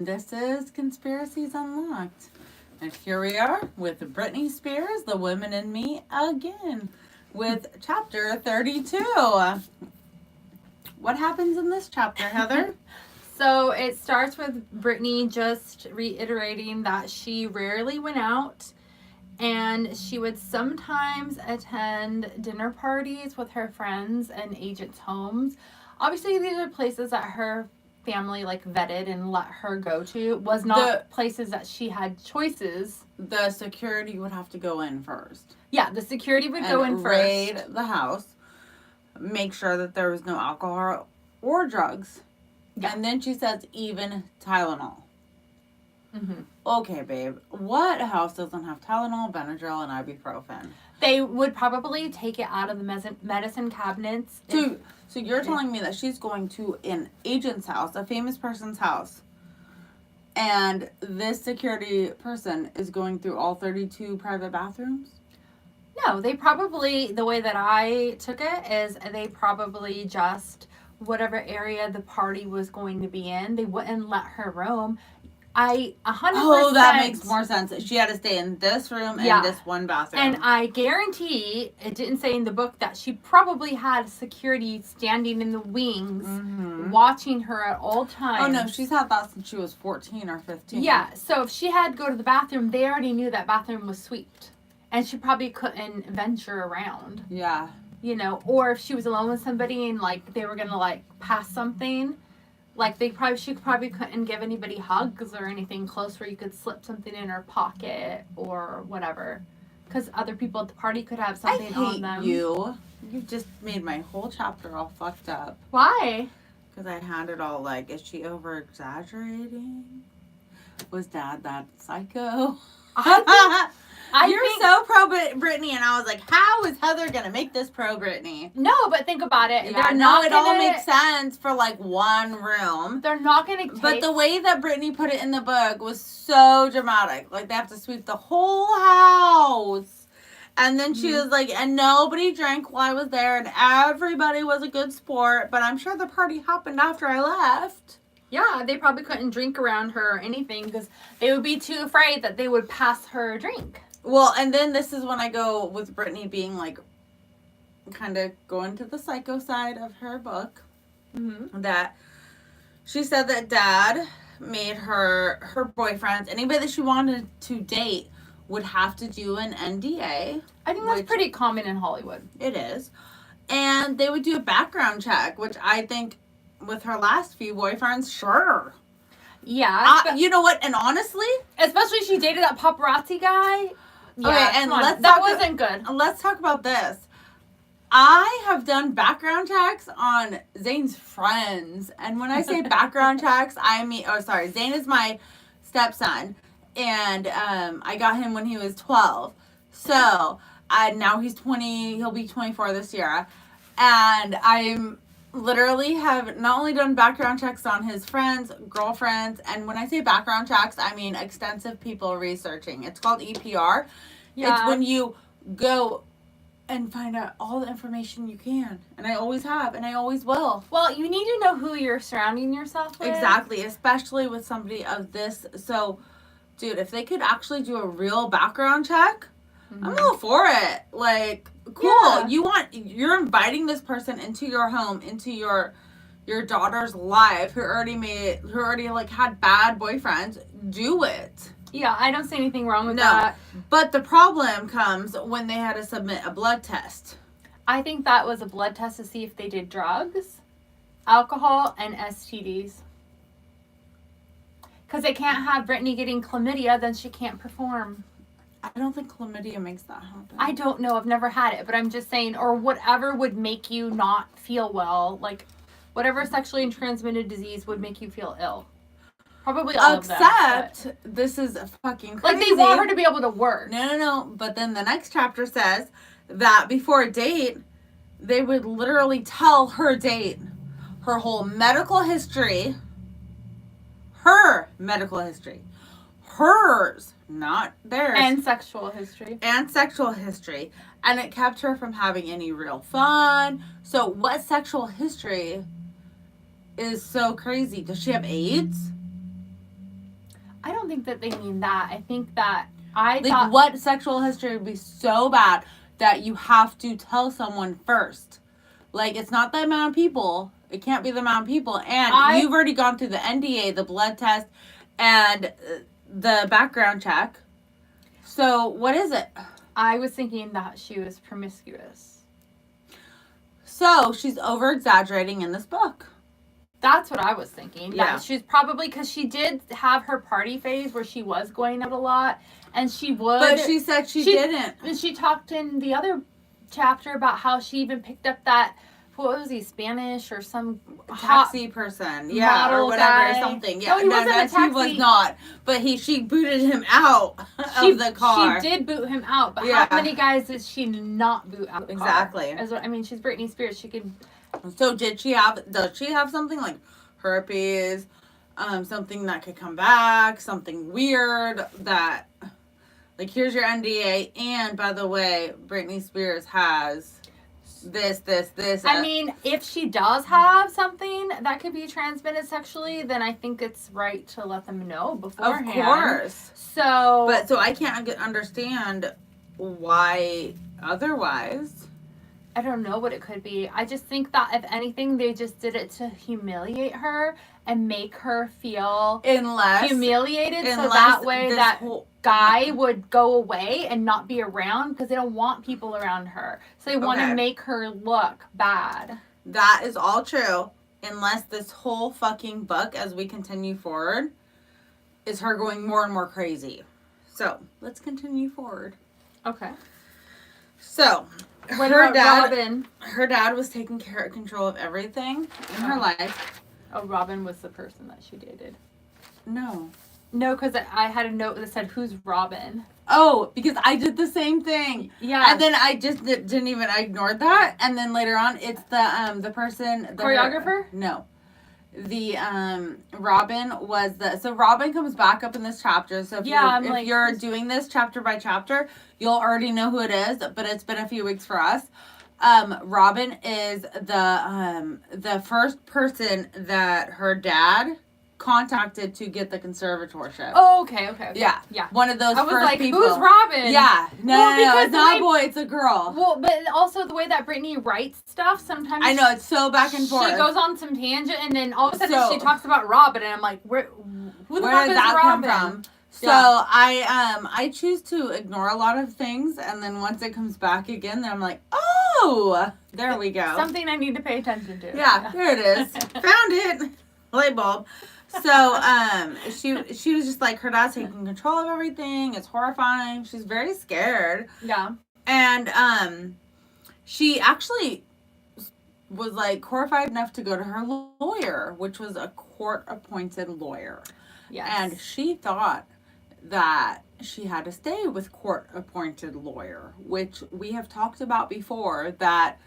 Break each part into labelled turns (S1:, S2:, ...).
S1: This is Conspiracies Unlocked. And here we are with Britney Spears, The Women in Me, again, with chapter 32. What happens in this chapter, Heather?
S2: So it starts with Britney just reiterating that she rarely went out and she would sometimes attend dinner parties with her friends and agents' homes. Obviously, these are places that her family vetted and let her go to. Was not places that she had choices.
S1: The security would have to go in first.
S2: Yeah, the security would go in first.
S1: Raid the house, make sure that there was no alcohol or drugs. Yeah. And then she says even Tylenol. Mm-hmm. Okay, babe. What house doesn't have Tylenol, Benadryl, and ibuprofen?
S2: They would probably take it out of the medicine cabinets.
S1: So you're telling me that she's going to an agent's house, a famous person's house, and this security person is going through all 32 private bathrooms?
S2: No, they probably, the way that I took it is they probably just, whatever area the party was going to be in, they wouldn't let her roam. 100%.
S1: Oh, that makes more sense. She had to stay in this room and this one bathroom.
S2: And I guarantee, it didn't say in the book, that she probably had security standing in the wings, watching her at all times.
S1: Oh, no, she's had that since she was 14 or 15.
S2: Yeah, so if she had to go to the bathroom, they already knew that bathroom was swept. And she probably couldn't venture around.
S1: Yeah.
S2: You know, or if she was alone with somebody and, they were going to, pass something... she probably couldn't give anybody hugs or anything close where you could slip something in her pocket or whatever. Because other people at the party could have something on them.
S1: I hate you. You just made my whole chapter all fucked up.
S2: Why?
S1: Because I had it all is she over-exaggerating? Was Dad that psycho? You're so pro-Britney, and I was like, how is Heather going to make this pro-Britney?
S2: No, but think about it.
S1: Yeah, it all makes sense for, one room.
S2: They're not going to take...
S1: But the way that Britney put it in the book was so dramatic. They have to sweep the whole house. And then she was like, and nobody drank while I was there, and everybody was a good sport, but I'm sure the party happened after I left.
S2: Yeah, they probably couldn't drink around her or anything because they would be too afraid that they would pass her a drink.
S1: Well, and then this is when I go with Britney being kind of going to the psycho side of her book. Mm-hmm. That she said that Dad made her boyfriends, anybody that she wanted to date, would have to do an NDA.
S2: I think that's pretty common in Hollywood.
S1: It is. And they would do a background check, which I think with her last few boyfriends, sure.
S2: Yeah.
S1: You know what? And honestly...
S2: Especially she dated that paparazzi guy.
S1: Yeah, okay, and
S2: that wasn't good.
S1: Let's talk about this. I have done background checks on Zane's friends. And when I say background checks, I mean... Oh, sorry. Zane is my stepson. And I got him when he was 12. So, now he's 20. He'll be 24 this year. And I'm... literally have not only done background checks on his friends, girlfriends, and when I say background checks, I mean extensive people researching. It's called EPR. Yeah. It's when you go and find out all the information you can. And I always have, and I always will.
S2: Well, you need to know who you're surrounding yourself with.
S1: Exactly, especially with somebody of this. So, dude, if they could actually do a real background check, I'm all for it. Cool. Yeah. You're inviting this person into your home, into your daughter's life who already had bad boyfriends. Do it.
S2: Yeah, I don't see anything wrong with that.
S1: But the problem comes when they had to submit a blood test.
S2: I think that was a blood test to see if they did drugs, alcohol, and STDs. Because they can't have Britney getting chlamydia, then she can't perform.
S1: I don't think chlamydia makes that happen.
S2: I don't know. I've never had it. But I'm just saying, or whatever would make you not feel well. Whatever sexually transmitted disease would make you feel ill. Probably all of them.
S1: Except, this is fucking crazy.
S2: They want her to be able to work.
S1: No. But then the next chapter says that before a date, they would literally tell her date her whole medical history. Her medical history. Hers, not theirs.
S2: And sexual history.
S1: And it kept her from having any real fun. So what sexual history is so crazy? Does she have AIDS?
S2: think that they mean that. I think that
S1: what sexual history would be so bad that you have to tell someone first? Like, it's not the amount of people. It can't be the amount of people. And you've already gone through the NDA, the blood test, and the background check. So, what is it?
S2: I was thinking that she was promiscuous.
S1: So, she's over-exaggerating in this book.
S2: That's what I was thinking.
S1: Yeah.
S2: That she's probably, because she did have her party phase where she was going out a lot, and she would.
S1: But she said she didn't.
S2: And she talked in the other chapter about how she even picked up that, what was he, Spanish or some
S1: taxi person, yeah, or whatever,
S2: guy.
S1: Something. Yeah,
S2: no, he
S1: was not. But she booted him out of the car.
S2: She did boot him out, but how many guys did she not boot out of the car?
S1: Exactly.
S2: I mean, she's Britney Spears. She could.
S1: So does she have something like herpes? Something that could come back? Something weird that, like, here's your NDA, and by the way, Britney Spears has this.
S2: I mean, if she does have something that could be transmitted sexually, then I think it's right to let them know beforehand.
S1: Of course.
S2: So
S1: I can't understand why otherwise.
S2: I don't know what it could be. I just think that if anything, they just did it to humiliate her and make her feel humiliated, so that way that guy would go away and not be around, because they don't want people around her. So they want to make her look bad.
S1: That is all true. Unless this whole fucking book, as we continue forward, is her going more and more crazy. So, let's continue forward.
S2: Okay.
S1: So,
S2: her
S1: dad was taking control of everything in her life.
S2: Oh, Robin was the person that she dated.
S1: No,
S2: because I had a note that said, "Who's Robin?"
S1: Oh, because I did the same thing.
S2: Yeah.
S1: And then I just didn't even, I ignored that. And then later on, it's the person. The
S2: choreographer?
S1: No. The, Robin was so Robin comes back up in this chapter. So if you're doing this chapter by chapter, you'll already know who it is, but it's been a few weeks for us. Robin is the first person that her dad contacted to get the conservatorship.
S2: Oh, okay.
S1: Yeah.
S2: One
S1: of those
S2: I was
S1: first
S2: like,
S1: people.
S2: Who's Robin?
S1: Yeah. No, it's not a boy, it's a girl.
S2: Well, but also the way that Britney writes stuff, sometimes
S1: I know, it's so back and forth.
S2: She goes on some tangent, and then all of a sudden she talks about Robin, and I'm like, who the fuck is
S1: that
S2: Robin?
S1: come from? So I choose to ignore a lot of things, and then once it comes back again, then I'm like, oh, there we go.
S2: Something I need to pay attention to.
S1: Yeah. There it is. Found it. Light bulb. So she was just like, her dad's taking control of everything. It's horrifying. She's very scared.
S2: Yeah.
S1: And she actually was like horrified enough to go to her lawyer, which was a court-appointed lawyer.
S2: Yes.
S1: And she thought that she had to stay with court-appointed lawyer, which we have talked about before, that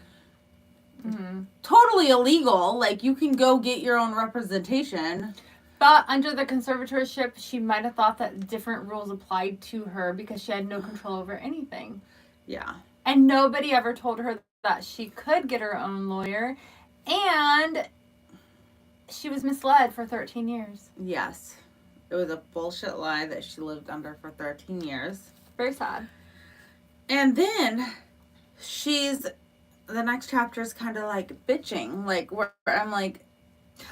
S1: totally illegal. Like, you can go get your own representation.
S2: But under the conservatorship, she might have thought that different rules applied to her because she had no control over anything.
S1: Yeah.
S2: And nobody ever told her that she could get her own lawyer. And she was misled for 13 years.
S1: Yes. It was a bullshit lie that she lived under for 13 years.
S2: Very sad.
S1: And then the next chapter is kind of like bitching. Like, where I'm like,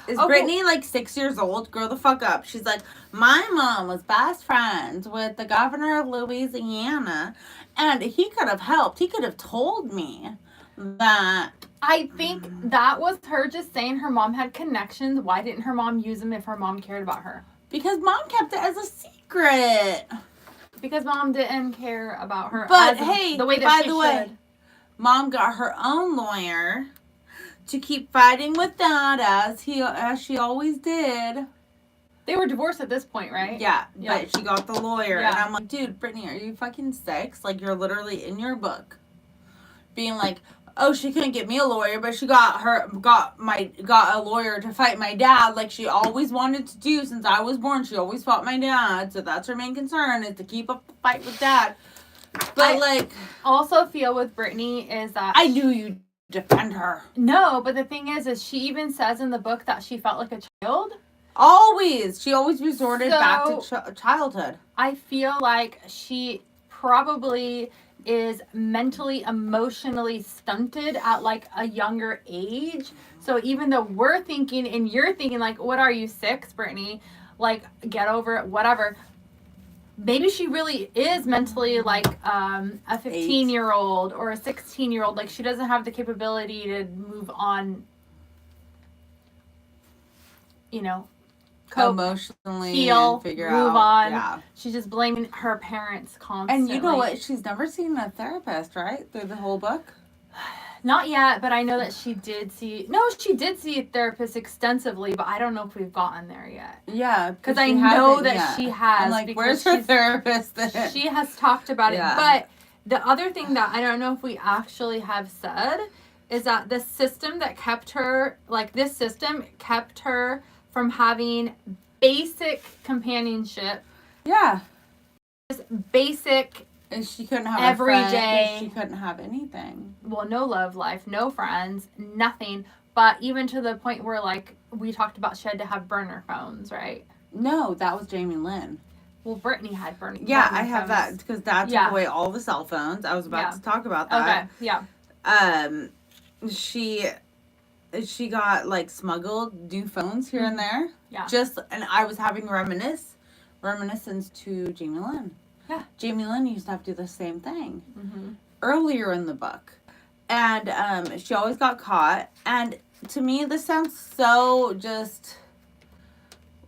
S1: is Britney like 6 years old? Grow the fuck up. She's like, my mom was best friends with the governor of Louisiana, and he could have helped. He could have told me that.
S2: I think that was her just saying her mom had connections. Why didn't her mom use them if her mom cared about her?
S1: Because mom kept it as a secret.
S2: Because mom didn't care about her.
S1: But hey,
S2: the way that
S1: by the way, mom got her own lawyer to keep fighting with Dad as she always did.
S2: They were divorced at this point, right?
S1: Yeah. But she got the lawyer.
S2: Yeah.
S1: And I'm like, dude, Britney, are you fucking 6? Like, you're literally in your book being like, oh, she couldn't get me a lawyer, but she got a lawyer to fight my dad, like she always wanted to do since I was born. She always fought my dad, so that's her main concern, is to keep up the fight with Dad. But I
S2: also feel with Britney is that
S1: I knew you'd defend her.
S2: No, but the thing is she even says in the book that she felt like a child.
S1: Always. She always resorted back to childhood.
S2: I feel like she probably is mentally, emotionally stunted at like a younger age. So even though we're thinking and you're thinking like, what are you, 6, Brittany? Like, get over it, whatever. Maybe she really is mentally like a 15-year-old or a 16-year-old. Like, she doesn't have the capability to move on, you know, cope,
S1: emotionally,
S2: heal,
S1: figure
S2: move
S1: out.
S2: on. Yeah. She's just blaming her parents constantly.
S1: And you know what? She's never seen a therapist, right? Through the whole book?
S2: Not yet, but I know that she did see... No, she did see a therapist extensively, but I don't know if we've gotten there yet.
S1: Yeah.
S2: Because I know that she has.
S1: I'm like, where's her therapist then?
S2: She has talked about it. But the other thing that I don't know if we actually have said is that the system that kept her... Like, this system kept her from having basic companionship.
S1: Yeah.
S2: Just basic...
S1: And she couldn't have
S2: every
S1: a friend.
S2: day.
S1: She couldn't have anything.
S2: Well, no love life, no friends, nothing. But even to the point where, like, we talked about she had to have burner phones, right?
S1: No, that was Jamie Lynn.
S2: Well, Brittany had burner phones.
S1: Yeah, I have that because Dad took away all the cell phones. I was about to talk about that.
S2: Okay, yeah.
S1: She got, like, smuggled new phones here and there.
S2: Yeah.
S1: And I was having reminiscence to Jamie Lynn.
S2: Yeah.
S1: Jamie Lynn used to have to do the same thing
S2: Mm-hmm.
S1: earlier in the book. And she always got caught. And to me, this sounds so just,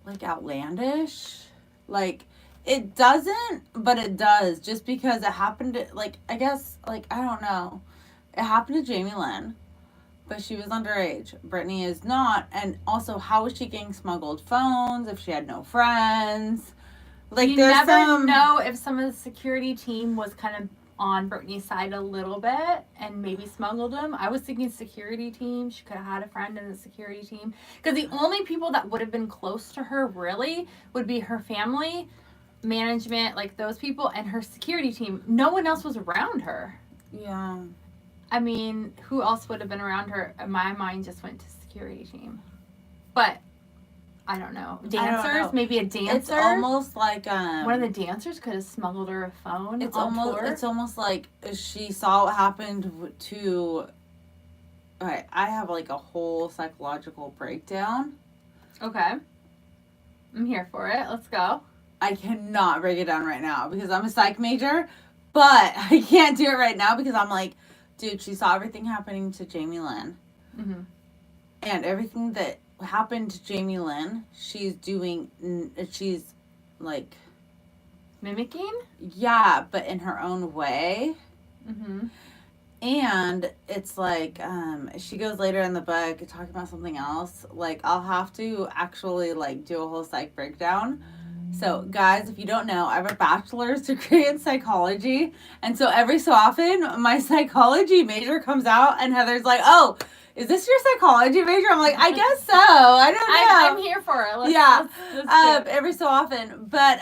S1: like, outlandish. Like, it doesn't, but it does. Just because it happened to, like, I guess, like, I don't know. It happened to Jamie Lynn, but she was underage. Brittany is not. And also, how was she getting smuggled phones if she had no friends? Like,
S2: you never know if some of the security team was kind of on Brittany's side a little bit and maybe smuggled them. I was thinking security team. She could have had a friend in the security team. Because the only people that would have been close to her, really, would be her family, management, like those people, and her security team. No one else was around her.
S1: Yeah.
S2: I mean, who else would have been around her? My mind just went to security team. But... I don't know. Dancers? Maybe a dancer?
S1: It's almost like
S2: one of the dancers could have smuggled her a phone.
S1: It's almost like she saw what happened to... Alright, I have like a whole psychological breakdown.
S2: Okay. I'm here for it. Let's go.
S1: I cannot break it down right now because I'm a psych major, but I can't do it right now because I'm like, dude, she saw everything happening to Jamie Lynn.
S2: Mm-hmm.
S1: And everything that happened to Jamie Lynn, she's like
S2: mimicking.
S1: Yeah, but in her own way.
S2: Mm-hmm.
S1: And it's like she goes later in the book talking about something else. Like, I'll have to actually like do a whole psych breakdown. So guys, if you don't know, I have a bachelor's degree in psychology, and so every so often my psychology major comes out and Heather's like, oh, is this your psychology major? I'm like, I guess so. I don't know.
S2: I'm here for it.
S1: Let's every so often. But,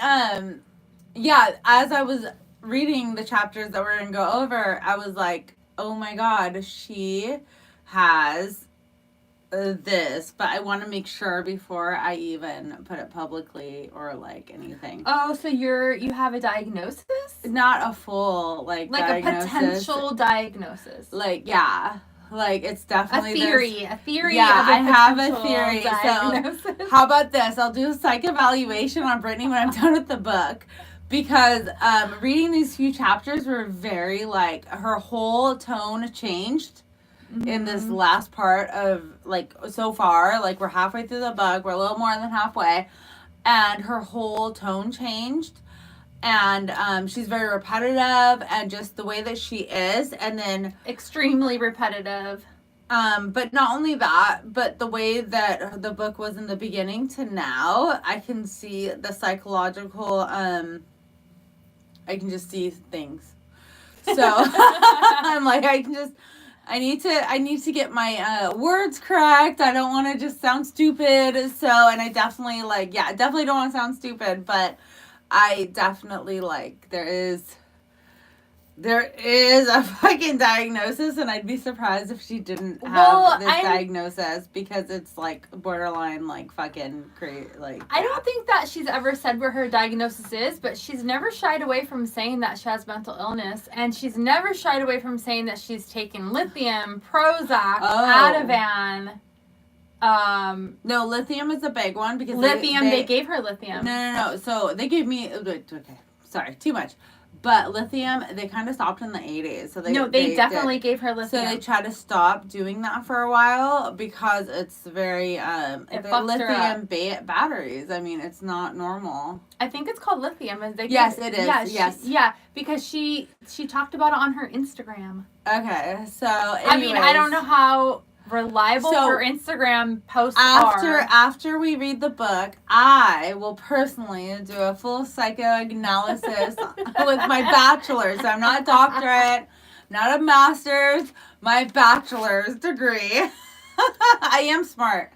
S1: yeah, as I was reading the chapters that we're going to go over, I was like, oh my God, she has this. But I want to make sure before I even put it publicly or, like, anything.
S2: Oh, so you have a diagnosis?
S1: Not a full, like diagnosis.
S2: A potential diagnosis.
S1: Like, yeah. Like, it's definitely
S2: a theory. A theory.
S1: Yeah,
S2: of a
S1: I have a theory.
S2: Diagnosis.
S1: So, how about this? I'll do a psych evaluation on Brittany when I'm done with the book, because reading these few chapters were very like her whole tone changed in this last part of like so far. Like, we're halfway through the book. We're a little more than halfway, and her whole tone changed. And she's very repetitive, and just the way that she is, and then
S2: extremely repetitive.
S1: But not only that, but the way that the book was in the beginning to now, I can see the psychological. I can just see things. So I'm like, I need to get my words correct. I don't want to just sound stupid. So, and I definitely definitely don't want to sound stupid, but I definitely, like, there is There is a fucking diagnosis, and I'd be surprised if she didn't have this diagnosis, because it's like borderline, like fucking crazy. Like,
S2: I don't think that she's ever said where her diagnosis is, but she's never shied away from saying that she has mental illness, and she's never shied away from saying that she's taken lithium, Prozac, Ativan.
S1: No, lithium is a big one, because
S2: they gave her lithium.
S1: No. So they gave me, okay, sorry, too much. But lithium, they kind of stopped in the 80s. So
S2: they definitely gave her lithium.
S1: So they tried to stop doing that for a while, because it's very lithium batteries. I mean, it's not normal.
S2: I think it's called lithium.
S1: Yes, it is.
S2: Yeah, because she talked about it on her Instagram.
S1: Okay, so anyways,
S2: I mean, I don't know how reliable her Instagram posts are.
S1: After we read the book, I will personally do a full psychoanalysis with my bachelor's. So I'm not a doctorate, not a master's, my bachelor's degree. I am smart.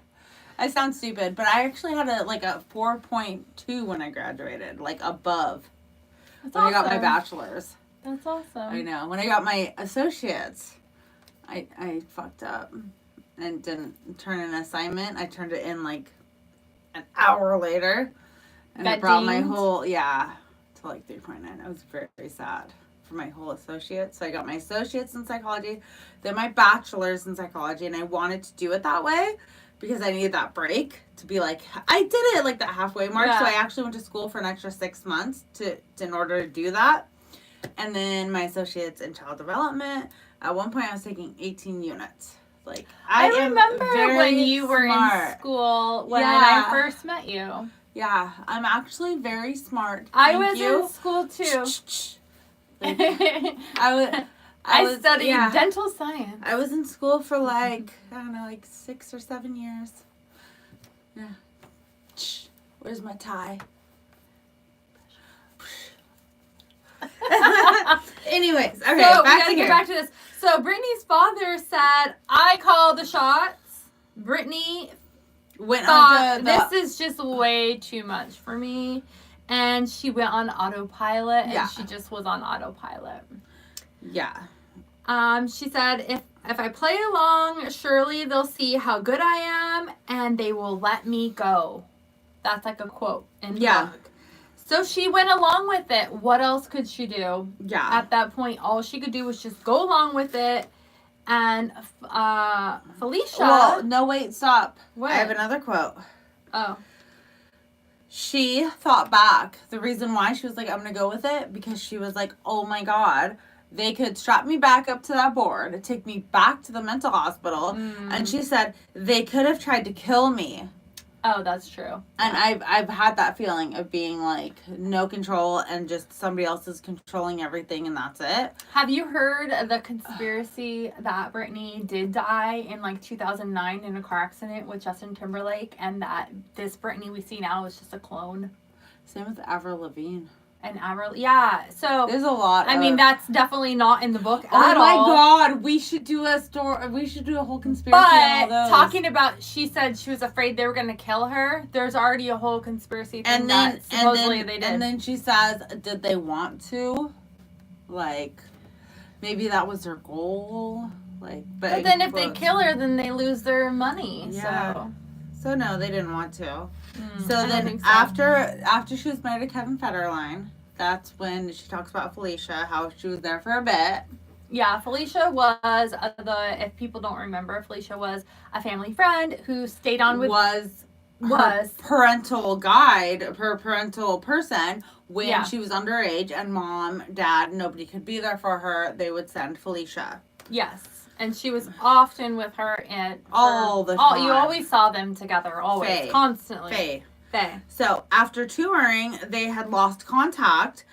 S1: I sound stupid, but I actually had a 4.2 when I graduated, like above.
S2: That's
S1: when
S2: awesome.
S1: I got my bachelor's.
S2: That's awesome.
S1: I know. When I got my associates, I fucked up and didn't turn an assignment. I turned it in like an hour later. And it brought my whole, to like 3.9. I was very, very sad for my whole associate. So I got my associates in psychology, then my bachelor's in psychology, and I wanted to do it that way because I needed that break to be like, I did it like that halfway mark. Yeah. So I actually went to school for an extra 6 months in order to do that. And then my associates in child development. At one point, I was taking 18 units. Like, I
S2: remember when you were in school when I first met you.
S1: Yeah, I'm actually very smart.
S2: I was in school too. I studied dental science.
S1: I was in school for like 6 or 7 years. Yeah. Where's my tie? Anyways, okay,
S2: so we gotta get back to this. So Brittany's father said, "I call the shots." Brittany thought this is just way too much for me, and she went on autopilot, and she just was on autopilot.
S1: Yeah.
S2: She said, "If I play along, surely they'll see how good I am, and they will let me go." That's like a quote in the book. So she went along with it. What else could she do?
S1: Yeah.
S2: At that point, all she could do was just go along with it. And Felicia...
S1: Well, no, wait, stop.
S2: What?
S1: I have another quote.
S2: Oh.
S1: She thought back. The reason why she was like, I'm going to go with it, because she was like, oh my God, they could strap me back up to that board, take me back to the mental hospital. And she said, they could have tried to kill me.
S2: Oh, that's true.
S1: And I've had that feeling of being like no control and just somebody else is controlling everything and that's it.
S2: Have you heard of the conspiracy that Britney did die in like 2009 in a car accident with Justin Timberlake, and that this Britney we see now is just a clone?
S1: Same with Avril Lavigne.
S2: So
S1: there's a lot.
S2: I mean, that's definitely not in the book at all.
S1: Oh my God, we should do a story. We should do a whole conspiracy.
S2: But talking about, she said she was afraid they were going to kill her. There's already a whole conspiracy thing that supposedly they did.
S1: And then she says, did they want to? Like, maybe that was their goal. Like,
S2: but then if they kill her, then they lose their money. Yeah.
S1: So no, they didn't want to. So then after she was married to Kevin Federline, that's when she talks about Felicia, how she was there for a bit.
S2: Yeah, Felicia was if people don't remember, Felicia was a family friend who stayed on with... Was
S1: parental guide, her parental person when she was underage, and mom, dad, nobody could be there for her. They would send Felicia.
S2: Yes. And she was often with her
S1: all the time.
S2: You always saw them together, always,
S1: Faye.
S2: Constantly.
S1: Faye. So after touring, they had lost contact,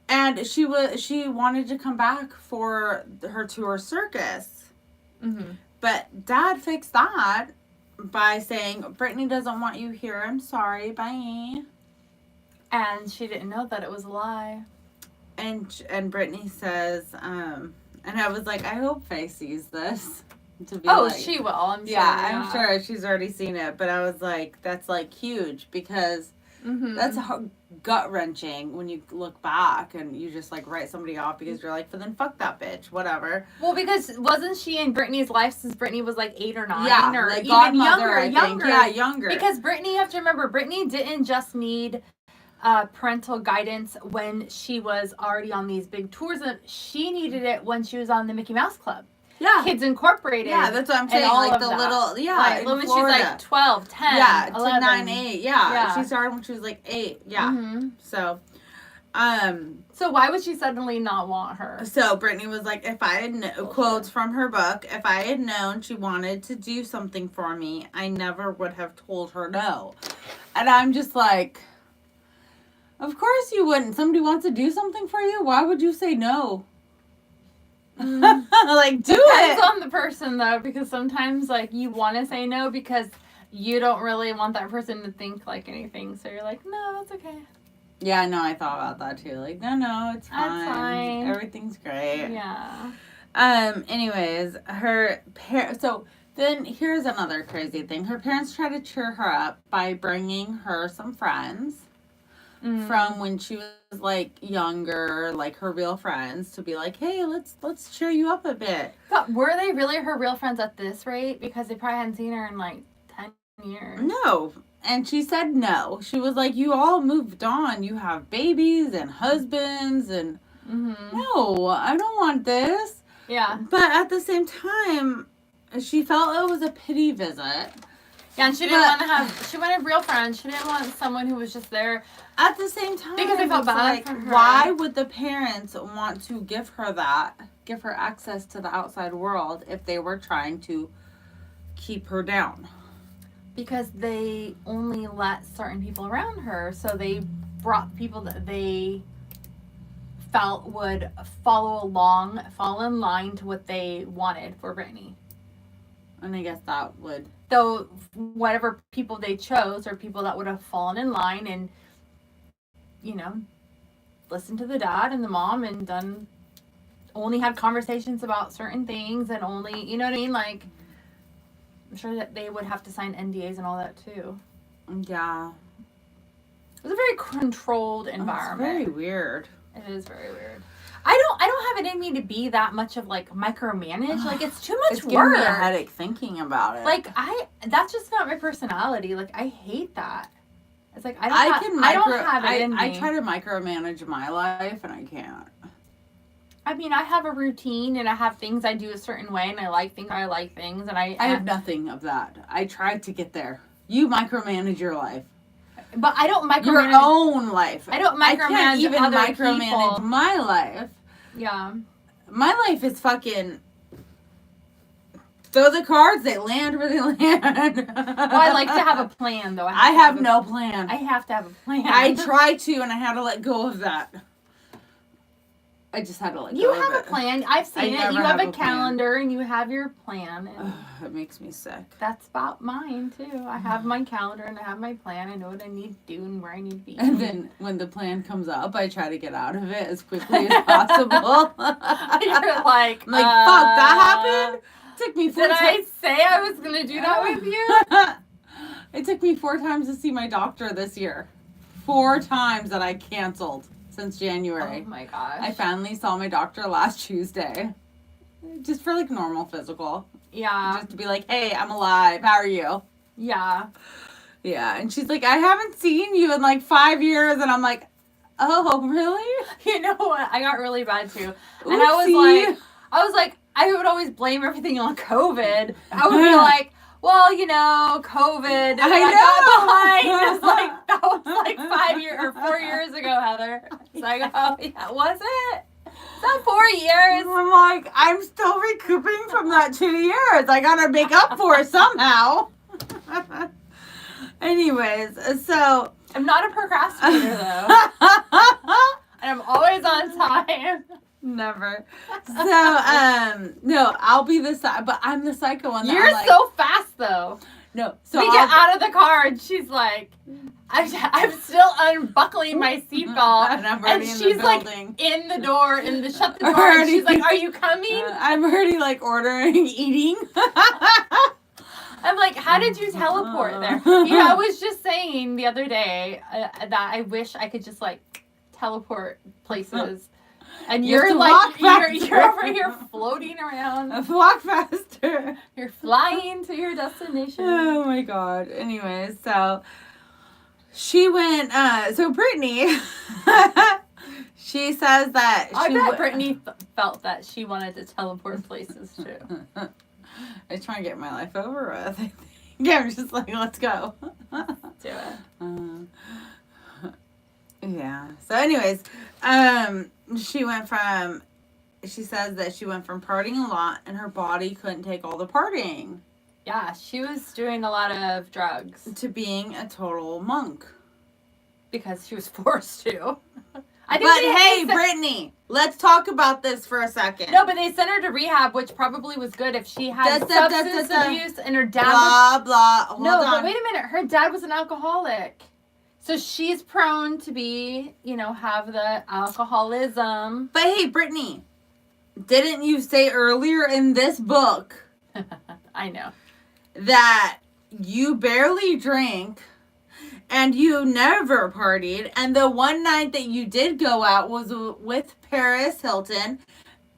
S1: and she wanted to come back for her tour circus. Mm-hmm. But Dad fixed that by saying, "Britney doesn't want you here. I'm sorry. Bye."
S2: And she didn't know that it was a lie.
S1: And Britney says, and I was like, I hope Faye sees this.
S2: She will. I'm sure.
S1: I'm sure she's already seen it. But I was like, that's like huge, because
S2: Mm-hmm.
S1: That's gut-wrenching when you look back and you just, like, write somebody off because you're like, but then fuck that bitch, whatever.
S2: Well, because wasn't she in Britney's life since Britney was like 8 or 9?
S1: Yeah,
S2: or
S1: like
S2: even
S1: godmother,
S2: younger?
S1: I think. Yeah, younger.
S2: Because Britney, you have to remember, Britney didn't just need parental guidance when she was already on these big tours. She needed it when she was on the Mickey Mouse Club.
S1: Yeah.
S2: Kids Incorporated.
S1: Yeah, that's what I'm saying.
S2: All
S1: like the
S2: that.
S1: little, yeah,
S2: like,
S1: in
S2: when
S1: Florida.
S2: she's like 12, 10,
S1: yeah,
S2: 11.
S1: to 9, 8. Yeah. She started when she was like 8. Yeah.
S2: Mm-hmm.
S1: So
S2: why would she suddenly not want her?
S1: So Britney was like, if I had quotes from her book, if I had known she wanted to do something for me, I never would have told her no. And I'm just like, of course you wouldn't. Somebody wants to do something for you. Why would you say no? Like, do
S2: Depends
S1: it.
S2: on the person, though, because sometimes, like, you want to say no because you don't really want that person to think, like, anything. So you're like, no, it's okay.
S1: Yeah, no, I thought about that, too. Like, no, it's fine.
S2: That's fine.
S1: Everything's great.
S2: Yeah.
S1: Anyways, so then here's another crazy thing. Her parents try to cheer her up by bringing her some friends from when she was like younger, like her real friends, to be like, hey, let's cheer you up a bit.
S2: But were they really her real friends at this rate? Because they probably hadn't seen her in like 10 years.
S1: No. And she said no. She was like, you all moved on. You have babies and husbands and no, I don't want this.
S2: Yeah.
S1: But at the same time, she felt it was a pity visit.
S2: Yeah, and she didn't want to have, she wanted real friends. She didn't want someone who was just there.
S1: At the same time,
S2: because they felt bad for her.
S1: Why would the parents want to give her access to the outside world if they were trying to keep her down?
S2: Because they only let certain people around her, so they brought people that they felt would fall in line to what they wanted for Britney.
S1: And I guess that would...
S2: So whatever people they chose are people that would have fallen in line and, you know, listened to the dad and the mom and only had conversations about certain things and only, you know what I mean? Like, I'm sure that they would have to sign NDAs and all that too.
S1: Yeah.
S2: It was a very controlled environment.
S1: It's very weird.
S2: It is very weird. I don't have it in me to be that much of like micromanage. Like it's too much
S1: it's
S2: work.
S1: Giving me a headache thinking about it.
S2: Like that's just not my personality. Like I hate that. It's like I don't have it in me.
S1: I try to micromanage my life and I can't.
S2: I mean, I have a routine and I have things I do a certain way and I like things and I
S1: have nothing of that. I tried to get there. You micromanage your life.
S2: But I don't micromanage
S1: your own life.
S2: I don't micromanage
S1: I can't even
S2: other
S1: micromanage
S2: people.
S1: my life.
S2: Yeah.
S1: My life is fucking throw the cards, they land where they land.
S2: Well, I like to have a plan though.
S1: I have no plan.
S2: I have to have a plan.
S1: I try to and I had to let go of that. I just had to let go of it.
S2: You have a plan. I've seen it. You have a calendar
S1: plan.
S2: And you have your plan. And
S1: it makes me sick.
S2: That's about mine too. I have my calendar and I have my plan. I know what I need to do and where I need to be.
S1: And then when the plan comes up, I try to get out of it as quickly as possible.
S2: You're like,
S1: I'm like, fuck, that happened? It took me 4
S2: Did
S1: times.
S2: I say I was going to do that with you?
S1: It took me 4 times to see my doctor this year. 4 times that I canceled. Since January.
S2: Oh my gosh.
S1: I finally saw my doctor last Tuesday. Just for like normal physical.
S2: Yeah.
S1: Just to be like, hey, I'm alive. How are you?
S2: Yeah.
S1: Yeah. And she's like, I haven't seen you in like 5 years. And I'm like, oh, really?
S2: You know what? I got really bad too.
S1: Oopsie.
S2: And I was like, I would always blame everything on COVID. I would be like, well, you know, COVID. And I got behind. It's like, that was like 5 years or 4 years ago, Heather. It's like, oh, yeah, was it? Is that 4 years?
S1: I'm like, I'm still recouping from that 2 years. I gotta make up for it somehow. Anyways, so.
S2: I'm not a procrastinator, though. And I'm always on time.
S1: Never. So, no, I'll be the but I'm the psycho one.
S2: You're like, so fast, though.
S1: No, so
S2: we get out of the car and she's like, I'm still unbuckling my seatbelt,
S1: and I'm already
S2: and
S1: in
S2: she's
S1: the
S2: like
S1: building.
S2: in the door, shut the door, and she's like, "Are you coming?"
S1: I'm already like ordering, eating.
S2: I'm like, how did you teleport there? I was just saying the other day that I wish I could just like teleport places. And you're like, you're over here floating around.
S1: Walk faster.
S2: You're flying to your destination.
S1: Oh my God. Anyways, so she went, so Britney, she says that
S2: I bet Britney felt that she wanted to teleport places too.
S1: I'm trying to get my life over with. I think. Yeah, I'm just like, let's go.
S2: Do it.
S1: Yeah. So anyways, she says that she went from partying a lot and her body couldn't take all the partying.
S2: Yeah, she was doing a lot of drugs.
S1: To being a total monk.
S2: Because she was forced to.
S1: Brittany, let's talk about this for a second.
S2: No, but they sent her to rehab, which probably was good if she had substance abuse and her dad
S1: Hold on.
S2: But wait a minute. Her dad was an alcoholic. So she's prone to be, have the alcoholism.
S1: But hey, Brittany, didn't you say earlier in this book
S2: I know.
S1: that you barely drank and you never partied, and the one night that you did go out was with Paris Hilton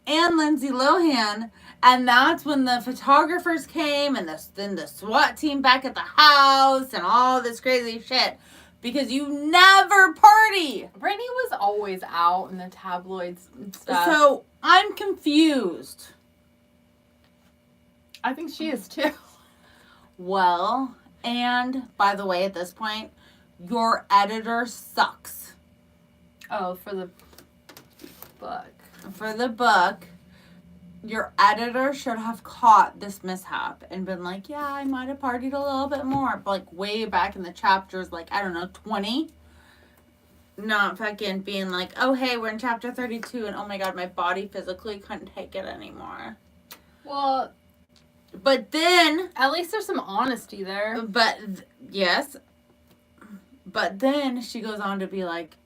S1: and Lindsay Lohan, and that's when the photographers came and then the SWAT team back at the house and all this crazy shit because you never party.
S2: Brittany was always out in the tabloids and stuff.
S1: So I'm confused.
S2: I think she is too.
S1: Well, and by the way, at this point, your editor sucks.
S2: Oh, for the book.
S1: For the book, your editor should have caught this mishap and been like, yeah, I might have partied a little bit more. But like way back in the chapters, like, I don't know, 20. Not fucking being like, oh, hey, we're in chapter 32 and oh my God, my body physically couldn't take it anymore.
S2: Well,
S1: but then...
S2: At least there's some honesty there.
S1: Yes. But then she goes on to be like,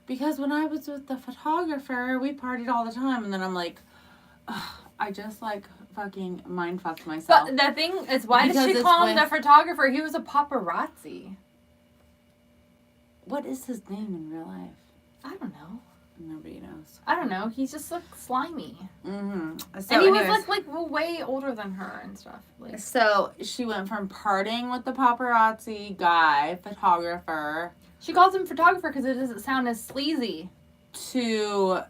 S1: because when I was with the photographer, we partied all the time. And then I'm like, I just like fucking mind fucked myself.
S2: But the thing is, why did she call him the photographer? He was a paparazzi.
S1: What is his name in real life?
S2: I don't know.
S1: Nobody knows.
S2: I don't know. He just looked slimy.
S1: Mm-hmm. So
S2: and he was like way older than her and stuff. Like.
S1: So she went from partying with the paparazzi guy, photographer.
S2: She calls him photographer because it doesn't sound as sleazy.
S1: To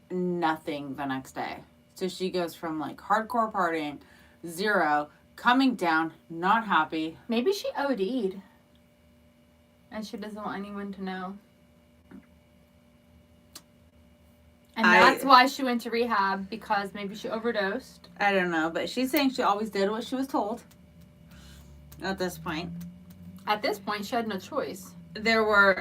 S1: nothing the next day. So she goes from like hardcore partying, 0, coming down, not happy.
S2: Maybe she OD'd. And she doesn't want anyone to know. And that's why she went to rehab, because maybe she overdosed.
S1: I don't know, but she's saying she always did what she was told. At this point.
S2: At this point, she had no choice.
S1: There were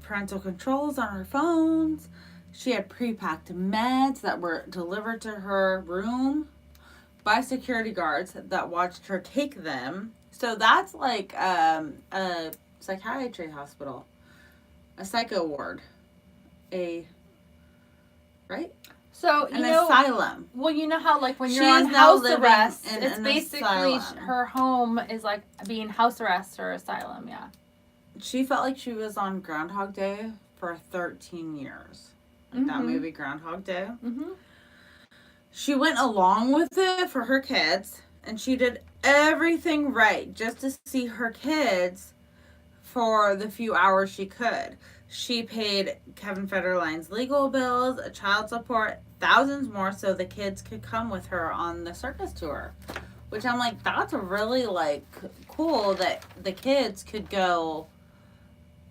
S1: parental controls on her phones. She had pre-packed meds that were delivered to her room by security guards that watched her take them. So that's like a psychiatry hospital. A psycho ward. Right?
S2: So,
S1: an asylum.
S2: Well, you know how, like, when you're on house arrest, it's basically
S1: asylum.
S2: Her home is, like, being house arrest or asylum, yeah.
S1: She felt like she was on Groundhog Day for 13 years. Like that movie, Groundhog Day. Mm-hmm. She went along with it for her kids, and she did everything right just to see her kids for the few hours she could. She paid Kevin Federline's legal bills, child support, thousands more so the kids could come with her on the circus tour. Which I'm like, that's really, like, cool that the kids could go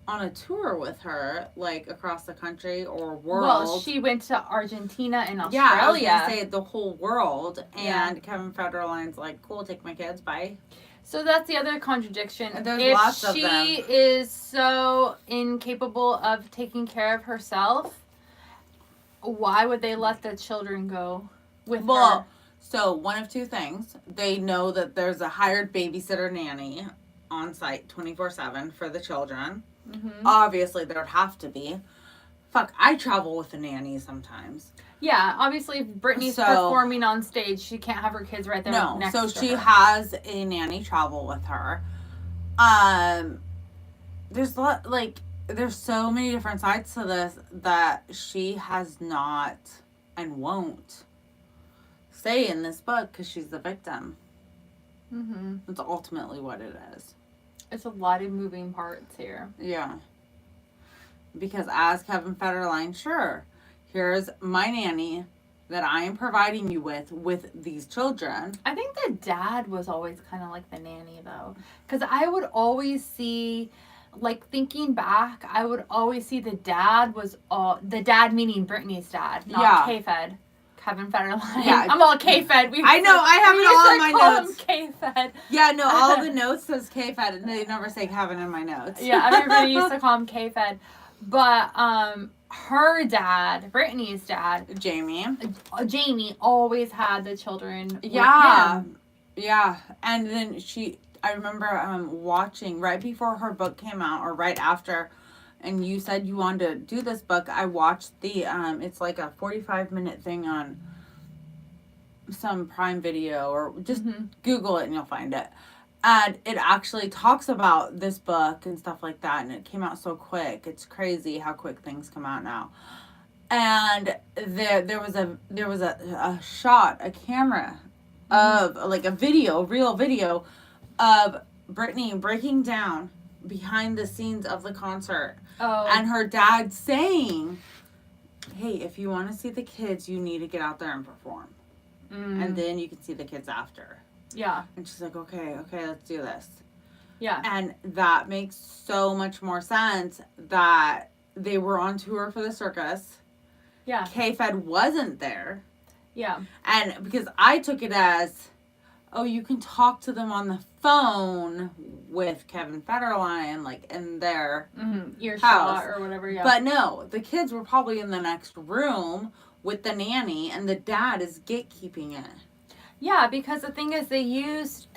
S1: on a tour with her, like, across the country or world.
S2: Well, she went to Argentina and Australia.
S1: Yeah, I was going to say the whole world. And Kevin Federline's like, cool, take my kids, bye.
S2: So that's the other contradiction.
S1: And there's lots of them.
S2: If she is so incapable of taking care of herself, why would they let the children go with her?
S1: So one of two things. They know that there's a hired babysitter nanny on site 24/7 for the children. Mm-hmm. Obviously, there would have to be. Fuck, I travel with a nanny sometimes.
S2: Yeah, obviously if Britney's performing on stage, she can't have her kids right there next to her.
S1: No, so she has a nanny travel with her. There's there's so many different sides to this that she has not and won't say in this book because she's the victim.
S2: Mm-hmm.
S1: That's ultimately what it is.
S2: It's a lot of moving parts here.
S1: Yeah. Because as Kevin Federline, sure, here's my nanny that I am providing you with these children.
S2: I think the dad was always kind of like the nanny, though. Because I would always see, like, thinking back, I would always see the dad meaning Britney's dad, not K-Fed. Kevin Federline. Yeah. I'm all K-Fed.
S1: I know, I have it all in my notes.
S2: K-Fed.
S1: Yeah, no, all the notes says K-Fed, and they never say Kevin in my notes.
S2: Yeah, everybody used to call him K-Fed. But, her dad, Britney's dad, Jamie always had the children with him.
S1: Yeah. And then I remember watching right before her book came out, or right after, and you said you wanted to do this book. I watched the it's like a 45-minute thing on some Prime Video, or just Google it and you'll find it. And it actually talks about this book and stuff like that, and it came out so quick. It's crazy how quick things come out now. And there was a shot, a camera of like a real video of Britney breaking down behind the scenes of the concert. Oh. And her dad saying, "Hey, if you want to see the kids, you need to get out there and perform. And then you can see the kids after."
S2: Yeah.
S1: And she's like, okay, let's do this.
S2: Yeah.
S1: And that makes so much more sense that they were on tour for the circus.
S2: Yeah.
S1: K-Fed wasn't there.
S2: Yeah.
S1: And because I took it as, oh, you can talk to them on the phone with Kevin Federline, like in their
S2: earshot or whatever, yeah.
S1: But no, the kids were probably in the next room with the nanny, and the dad is gatekeeping it.
S2: Yeah, because the thing is, they used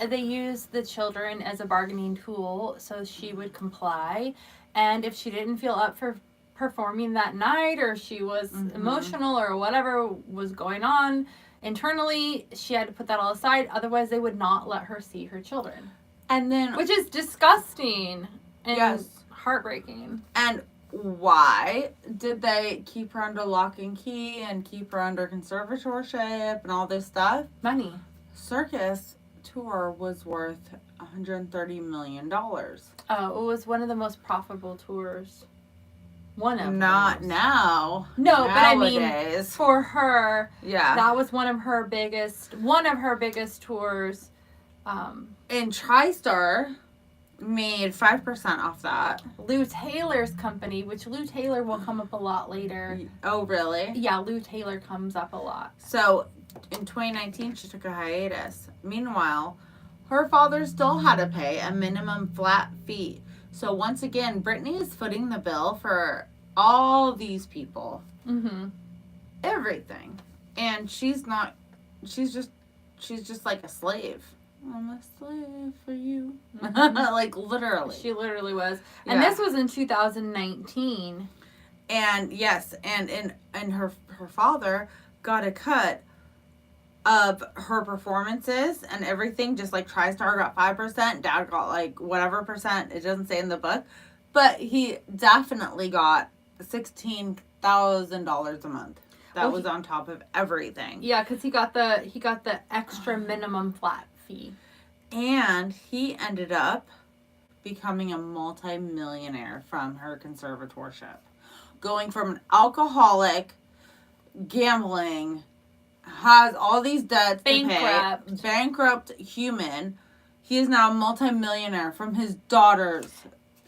S2: the children as a bargaining tool, so she would comply, and if she didn't feel up for performing that night, or she was emotional, or whatever was going on internally, she had to put that all aside. Otherwise, they would not let her see her children,
S1: and then
S2: which is disgusting and heartbreaking.
S1: And why did they keep her under lock and key and keep her under conservatorship and all this stuff?
S2: Money.
S1: Circus tour was worth $130 million.
S2: Oh, it was one of the most profitable tours.
S1: Not now.
S2: No,
S1: nowadays.
S2: But I mean, for her,
S1: yeah,
S2: that was one of her biggest tours.
S1: And TriStar made 5% off that.
S2: Lou Taylor's company, which Lou Taylor will come up a lot later.
S1: Oh, really?
S2: Yeah, Lou Taylor comes up a lot.
S1: So, in 2019, she took a hiatus. Meanwhile, her father still had to pay a minimum flat fee. So, once again, Britney is footing the bill for all these people. Everything. And she's just like a slave. I'm a slave for you. Like, literally.
S2: She literally was. And this was in 2019.
S1: And yes, and her father got a cut of her performances and everything, just like TriStar got 5%, Dad got like whatever percent, it doesn't say in the book. But he definitely got $16,000 a month. That was on top of everything.
S2: Yeah, because he got the extra minimum flat fee.
S1: And he ended up becoming a multi-millionaire from her conservatorship. Going from an alcoholic, gambling, has all these debts to pay, bankrupt human. He is now a multi-millionaire from his daughter's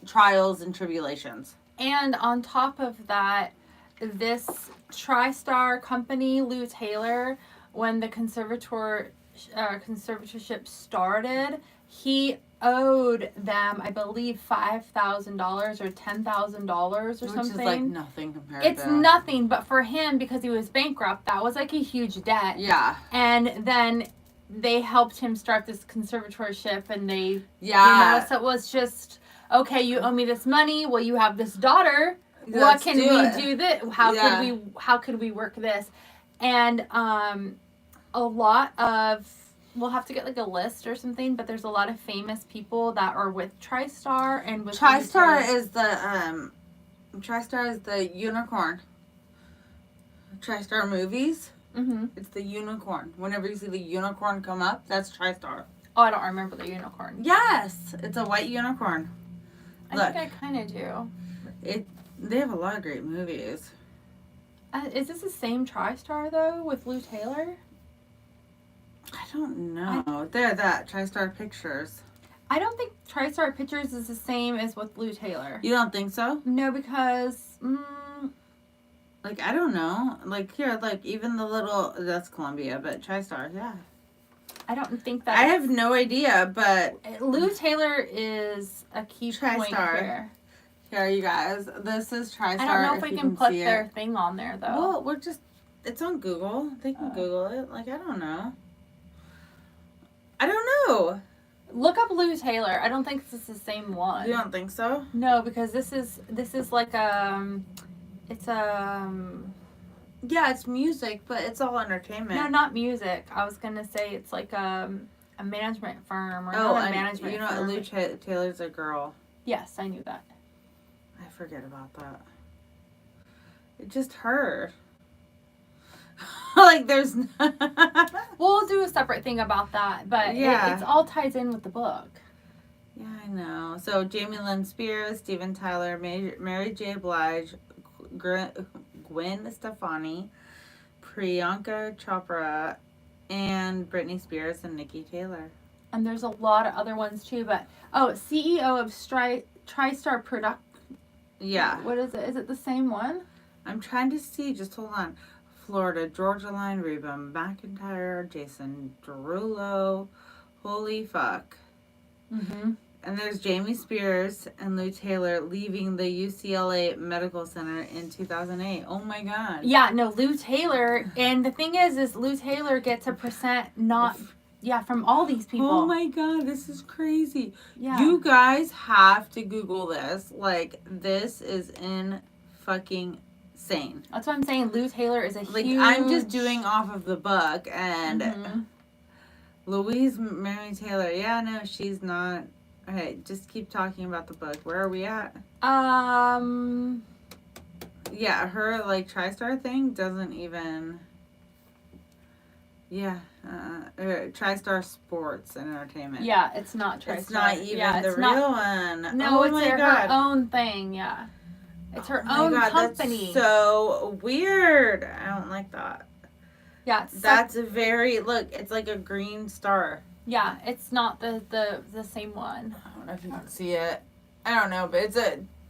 S1: trials and tribulations.
S2: And on top of that, this TriStar company, Lou Taylor, when the conservatorship started, he owed them, I believe, $5,000 or $10,000 or something.
S1: Which is like nothing compared
S2: It's nothing, but for him, because he was bankrupt, that was like a huge debt.
S1: Yeah.
S2: And then they helped him start this conservatorship, and they,
S1: so
S2: it was just, okay, you owe me this money, well, you have this daughter. What can we
S1: it.
S2: do this? How could we work this? And a lot of, we'll have to get like a list or something, but there's a lot of famous people that are with TriStar and with
S1: TriStar is the unicorn. TriStar movies.
S2: Mm-hmm.
S1: It's the unicorn. Whenever you see the unicorn come up, that's TriStar.
S2: Oh, I don't remember the unicorn.
S1: Yes, it's a white unicorn.
S2: I think I kind of do.
S1: They have a lot of great movies.
S2: Is this the same TriStar though with Lou Taylor?
S1: I don't know. They're that TriStar Pictures.
S2: I don't think TriStar Pictures is the same as with Lou Taylor.
S1: You don't think so?
S2: No, because
S1: like I don't know. Like here, like even the little that's Columbia, but TriStar, yeah.
S2: I don't think that.
S1: I have no idea, but
S2: Lou Taylor is a key point
S1: TriStar.
S2: here.
S1: Here, you guys. This is TriStar.
S2: I don't know if we can put their thing on there though.
S1: Well, it's on Google. They can Google it. Like I don't know.
S2: Look up Lou Taylor. I don't think this is the same one.
S1: You don't think so?
S2: No, because this is like it's
S1: yeah, it's music, but it's all entertainment.
S2: No, not music. I was gonna say it's like a management firm or not a management firm.
S1: You know, Lou Taylor's a girl.
S2: Yes, I knew that.
S1: I forget about that. It's just her. Like there's.
S2: We'll do a separate thing about that, but
S1: yeah,
S2: it's all ties in with the book.
S1: Yeah, I know. So Jamie Lynn Spears, Steven Tyler, Mary J. Blige, Gwen Stefani, Priyanka Chopra, and Britney Spears and Nikki Taylor.
S2: And there's a lot of other ones too, but CEO of TriStar Product.
S1: Yeah.
S2: What is it? Is it the same one?
S1: I'm trying to see. Just hold on. Florida, Georgia Line, Reba McEntire, Jason Derulo. Holy fuck.
S2: Mm-hmm.
S1: And there's Jamie Spears and Lou Taylor leaving the UCLA Medical Center in 2008. Oh my god.
S2: Yeah, no, Lou Taylor. And the thing is Lou Taylor gets a percent from all these people.
S1: Oh my god, this is crazy.
S2: Yeah.
S1: You guys have to Google this. Like, this is in fucking insane.
S2: That's what I'm saying. Lou Taylor is a huge...
S1: I'm just doing off of the book, and Louise Mary Taylor, yeah, no, she's not... Okay, just keep talking about the book. Where are we at? Yeah, her, like, TriStar thing doesn't even... Yeah, TriStar Sports and Entertainment.
S2: Yeah, it's not TriStar.
S1: It's not even the real one.
S2: No, it's her own thing, yeah. It's her own company.
S1: That's so weird. I don't like that.
S2: Yeah.
S1: That's a very, look, it's like a green star.
S2: Yeah, it's not the same one.
S1: I don't know if you can see it. I don't know, but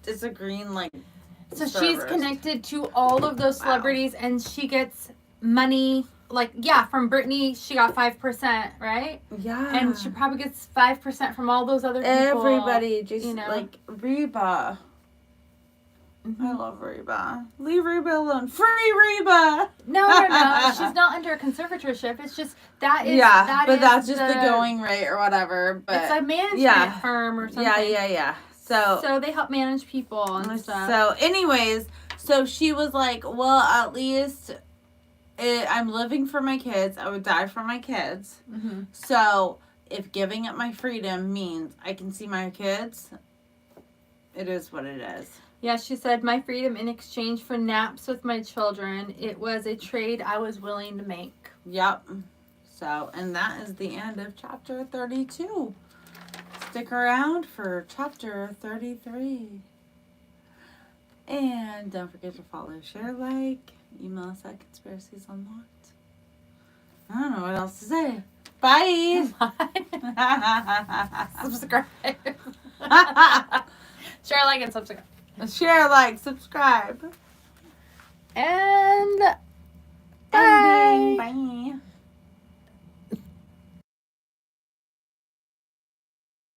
S1: it's a green, like,
S2: so she's connected to all of those celebrities, and she gets money, like, yeah, from Britney, she got 5%, right?
S1: Yeah.
S2: And she probably gets 5% from all those other people.
S1: Everybody, just, like, Reba. Mm-hmm. I love Reba. Leave Reba alone. Free Reba!
S2: No. She's not under conservatorship. It's just, that's
S1: just the going rate or whatever. But
S2: it's a management firm or something.
S1: Yeah. So
S2: they help manage people and stuff.
S1: So anyways, so she was like, well, at least I'm living for my kids. I would die for my kids.
S2: Mm-hmm.
S1: So if giving up my freedom means I can see my kids, it is what it is.
S2: Yeah, she said, my freedom in exchange for naps with my children. It was a trade I was willing to make.
S1: Yep. So, and that is the end of chapter 32. Stick around for chapter 33. And don't forget to follow, share, like, email us at Conspiracies Unlocked. I don't know what else to say. Bye.
S2: Subscribe. Share, like, and subscribe.
S1: Share, like, subscribe.
S2: And